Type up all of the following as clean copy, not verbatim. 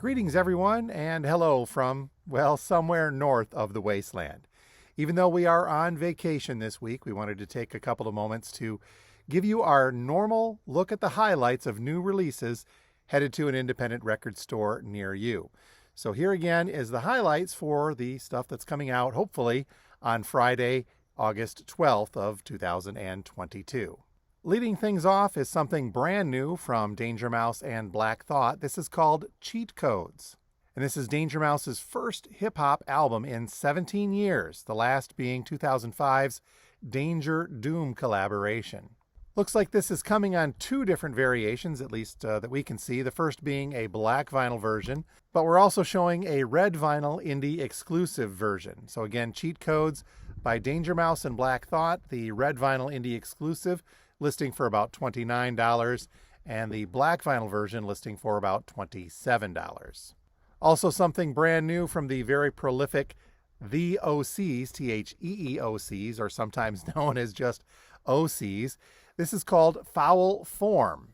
Greetings, everyone, and hello from, well, somewhere north of the wasteland. Even though we are on vacation this week, we wanted to take a couple of moments to give you our normal look at the highlights of new releases headed to an independent record store near you. So here again is the highlights for the stuff that's coming out, hopefully, on Friday, August 12th of 2022. Leading things off is something brand new from Danger Mouse and Black Thought. This is called Cheat Codes. And this is Danger Mouse's first hip-hop album in 17 years, the last being 2005's Danger Doom collaboration. Looks like this is coming on two different variations, at least that we can see, the first being a black vinyl version, but we're also showing a red vinyl indie exclusive version. So again, Cheat Codes by Danger Mouse and Black Thought, the red vinyl indie exclusive, listing for about $29, and the black vinyl version listing for about $27. Also something brand new from the very prolific The OCs, THEEOCs, or sometimes known as just OCs. This is called Foul Form.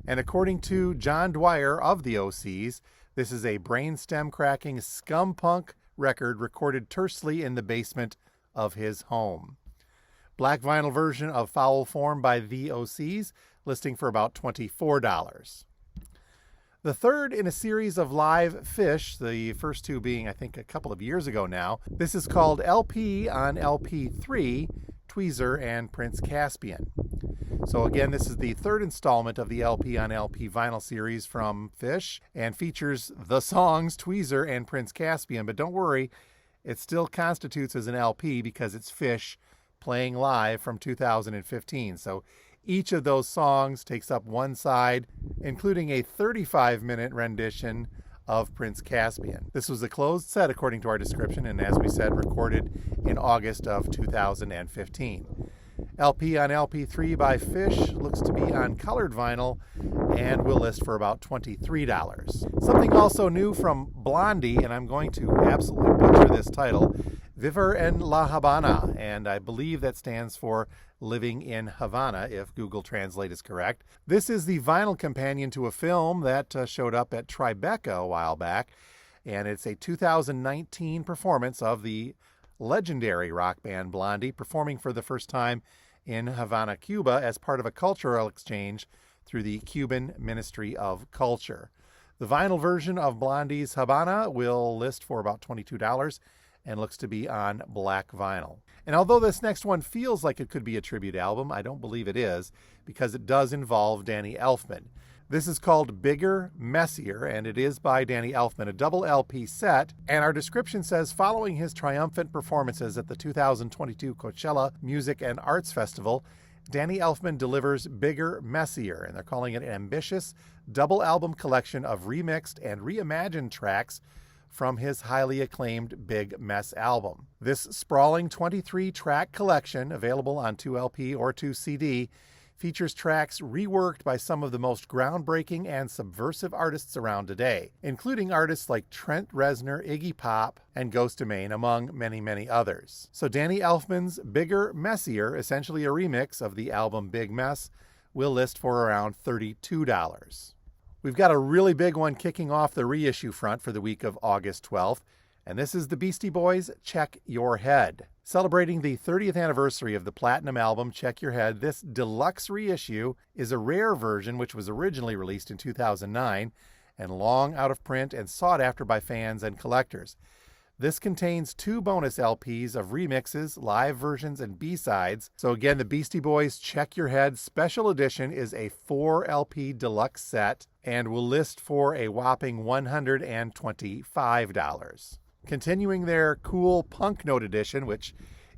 And according to John Dwyer of The OCs, this is a brainstem-cracking scum punk record recorded tersely in the basement of his home. Black vinyl version of Foul Form by The OCs, listing for about $24. The third in a series of live Fish, the first two being, I think, a couple of years ago now. This is called LP on LP3, Tweezer and Prince Caspian. So again, this is the third installment of the LP on LP vinyl series from Fish and features the songs Tweezer and Prince Caspian. But don't worry, it still constitutes as an LP because it's Fish playing live from 2015. So each of those songs takes up one side, including a 35-minute rendition of Prince Caspian. This was a closed set according to our description, and as we said, recorded in August of 2015. LP on LP3 by Fish looks to be on colored vinyl and will list for about $23. Something also new from Blondie, and I'm going to absolutely butcher this title, Vivir en La Habana, and I believe that stands for Living in Havana, if Google Translate is correct. This is the vinyl companion to a film that showed up at Tribeca a while back, and it's a 2019 performance of the legendary rock band Blondie, performing for the first time in Havana, Cuba, as part of a cultural exchange through the Cuban Ministry of Culture. The vinyl version of Blondie's Habana will list for about $22 and looks to be on black vinyl. And although this next one feels like it could be a tribute album, I don't believe it is, because it does involve Danny Elfman. This is called Bigger, Messier, and it is by Danny Elfman, a double LP set. And our description says, following his triumphant performances at the 2022 Coachella Music and Arts Festival, Danny Elfman delivers Bigger, Messier, and they're calling it an ambitious double album collection of remixed and reimagined tracks from his highly acclaimed Big Mess album. This sprawling 23-track collection, available on 2LP or 2CD, features tracks reworked by some of the most groundbreaking and subversive artists around today, including artists like Trent Reznor, Iggy Pop, and Ghost Domain, among many, many others. So Danny Elfman's Bigger, Messier, essentially a remix of the album Big Mess, will list for around $32. We've got a really big one kicking off the reissue front for the week of August 12th, and this is the Beastie Boys' Check Your Head. Celebrating the 30th anniversary of the platinum album Check Your Head, this deluxe reissue is a rare version which was originally released in 2009 and long out of print and sought after by fans and collectors. This contains two bonus LPs of remixes, live versions, and B-sides. So again, the Beastie Boys Check Your Head Special Edition is a 4-LP deluxe set and will list for a whopping $125. Continuing their cool Punk Note edition, which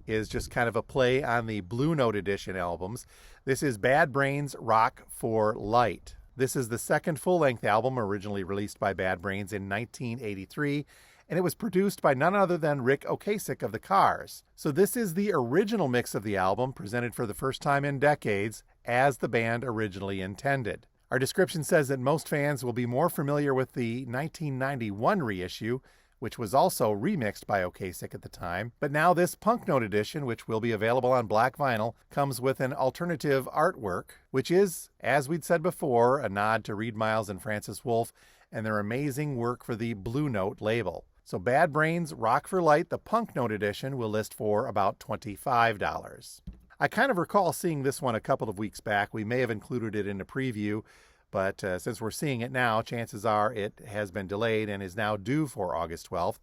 is just kind of a play on the Blue Note edition albums, this is Bad Brains Rock for Light. This is the second full-length album originally released by Bad Brains in 1983, and it was produced by none other than Rick Ocasek of the Cars. So this is the original mix of the album, presented for the first time in decades, as the band originally intended. Our description says that most fans will be more familiar with the 1991 reissue, which was also remixed by Ocasek at the time. But now this Punk Note edition, which will be available on black vinyl, comes with an alternative artwork, which is, as we'd said before, a nod to Reed Miles and Francis Wolff, and their amazing work for the Blue Note label. So Bad Brains' Rock for Light, the Punk Note edition, will list for about $25. I kind of recall seeing this one a couple of weeks back. We may have included it in a preview, but since we're seeing it now, chances are it has been delayed and is now due for August 12th.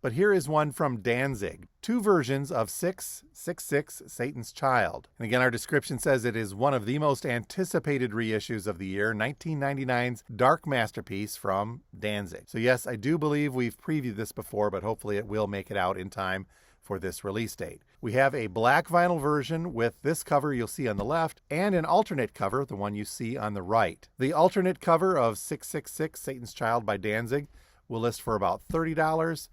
But here is one from Danzig, 2 versions of 666, Satan's Child. And again, our description says it is one of the most anticipated reissues of the year, 1999's dark masterpiece from Danzig. So yes, I do believe we've previewed this before, but hopefully it will make it out in time for this release date. We have a black vinyl version with this cover you'll see on the left and an alternate cover, the one you see on the right. The alternate cover of 666, Satan's Child by Danzig will list for about $30,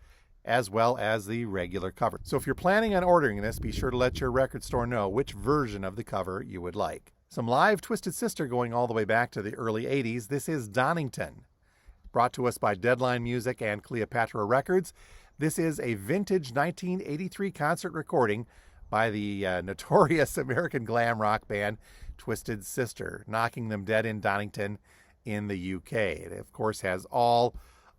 as well as the regular cover. So if you're planning on ordering this, be sure to let your record store know which version of the cover you would like. Some live Twisted Sister going all the way back to the early 80s. This is Donington, brought to us by Deadline Music and Cleopatra Records. This is a vintage 1983 concert recording by the notorious American glam rock band Twisted Sister, knocking them dead in Donington in the UK. It, of course, has all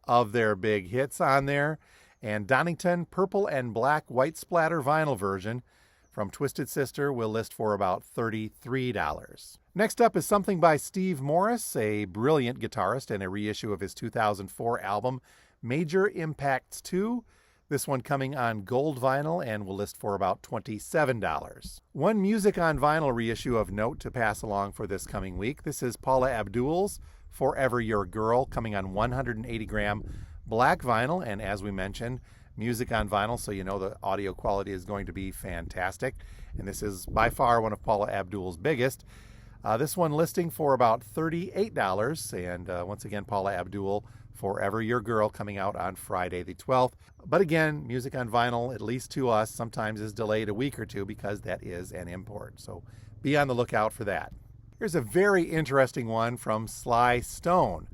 of their big hits on there. And Donington purple and black white splatter vinyl version from Twisted Sister will list for about $33. Next up is something by Steve Morris, a brilliant guitarist, and a reissue of his 2004 album, Major Impacts 2. This one coming on gold vinyl and will list for about $27. One Music on Vinyl reissue of note to pass along for this coming week. This is Paula Abdul's Forever Your Girl, coming on 180-gram black vinyl, and as we mentioned, music on vinyl, so you know the audio quality is going to be fantastic. And this is by far one of Paula Abdul's biggest. This one listing for about $38, and once again, Paula Abdul, Forever Your Girl, coming out on Friday the 12th. But again, music on vinyl, at least to us, sometimes is delayed a week or two because that is an import. So be on the lookout for that. Here's a very interesting one from Sly Stone,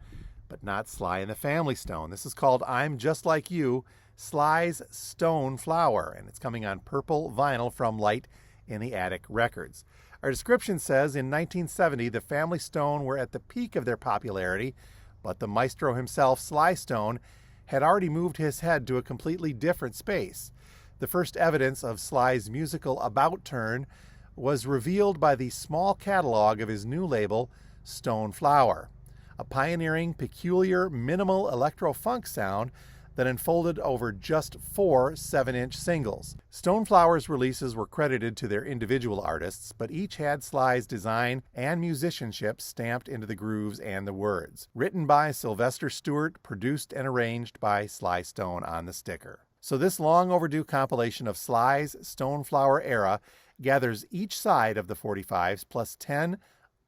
but not Sly and the Family Stone. This is called I'm Just Like You, Sly's Stone Flower, and it's coming on purple vinyl from Light in the Attic Records. Our description says, in 1970, the Family Stone were at the peak of their popularity, but the maestro himself, Sly Stone, had already moved his head to a completely different space. The first evidence of Sly's musical about-turn was revealed by the small catalog of his new label, Stone Flower, a pioneering, peculiar, minimal electro-funk sound that unfolded over just 4 7-inch singles. Stone Flower's releases were credited to their individual artists, but each had Sly's design and musicianship stamped into the grooves and the words. Written by Sylvester Stewart, produced and arranged by Sly Stone on the sticker. So this long overdue compilation of Sly's Stone Flower era gathers each side of the 45s plus 10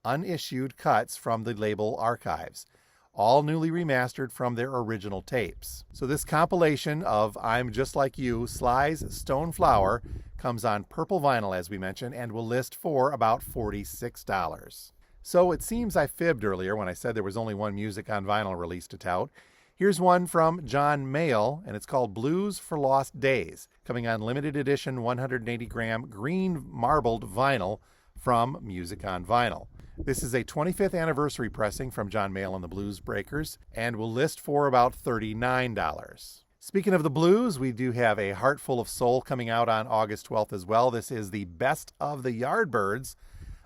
unissued cuts from the label archives, all newly remastered from their original tapes. So this compilation of I'm Just Like You, Sly's Stone Flower, comes on purple vinyl, as we mentioned, and will list for about $46. So it seems I fibbed earlier when I said there was only one music on vinyl release to tout. Here's one from John Mayall, and it's called Blues for Lost Days, coming on limited edition 180-gram green marbled vinyl from Music on Vinyl. This is a 25th anniversary pressing from John Mayall and the Blues Breakers, and will list for about $39. Speaking of the blues, we do have a Heart Full of Soul coming out on August 12th as well. This is the Best of the Yardbirds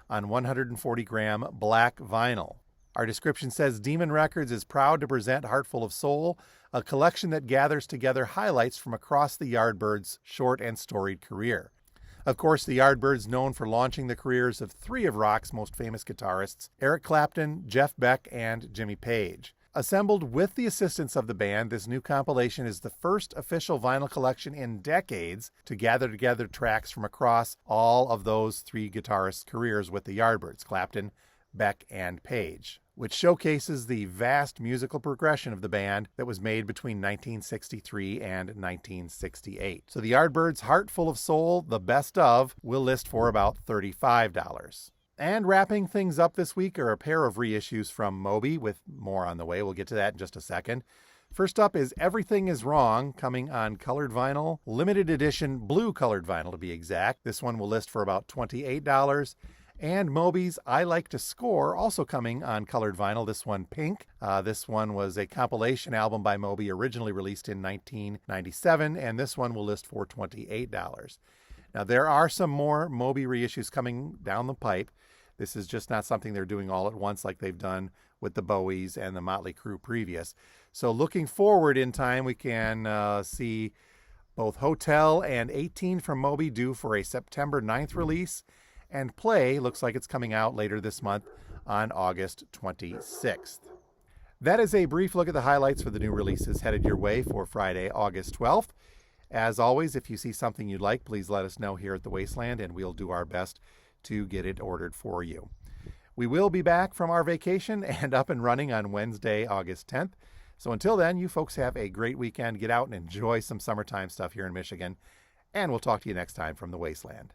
on 140-gram black vinyl. Our description says Demon Records is proud to present Heart Full of Soul, a collection that gathers together highlights from across the Yardbirds' short and storied career. Of course, the Yardbirds, known for launching the careers of 3 of rock's most famous guitarists, Eric Clapton, Jeff Beck, and Jimmy Page. Assembled with the assistance of the band, this new compilation is the first official vinyl collection in decades to gather together tracks from across all of those 3 guitarists' careers with the Yardbirds, Clapton, Beck, and Page, which showcases the vast musical progression of the band that was made between 1963 and 1968. So the Yardbirds' Heart Full of Soul, the best of, will list for about $35. And wrapping things up this week are a pair of reissues from Moby, with more on the way. We'll get to that in just a second. First up is Everything Is Wrong, coming on colored vinyl, limited edition blue colored vinyl to be exact. This one will list for about $28. And Moby's I Like to Score, also coming on colored vinyl, this one pink. This one was a compilation album by Moby, originally released in 1997, and this one will list for $28. Now, there are some more Moby reissues coming down the pipe. This is just not something they're doing all at once like they've done with the Bowies and the Motley Crue previous. So looking forward in time, we can see both Hotel and 18 from Moby due for a September 9th release. And Play looks like it's coming out later this month on August 26th. That is a brief look at the highlights for the new releases headed your way for Friday, August 12th. As always, if you see something you'd like, please let us know here at the Wasteland, and we'll do our best to get it ordered for you. We will be back from our vacation and up and running on Wednesday, August 10th. So until then, you folks have a great weekend. Get out and enjoy some summertime stuff here in Michigan. And we'll talk to you next time from the Wasteland.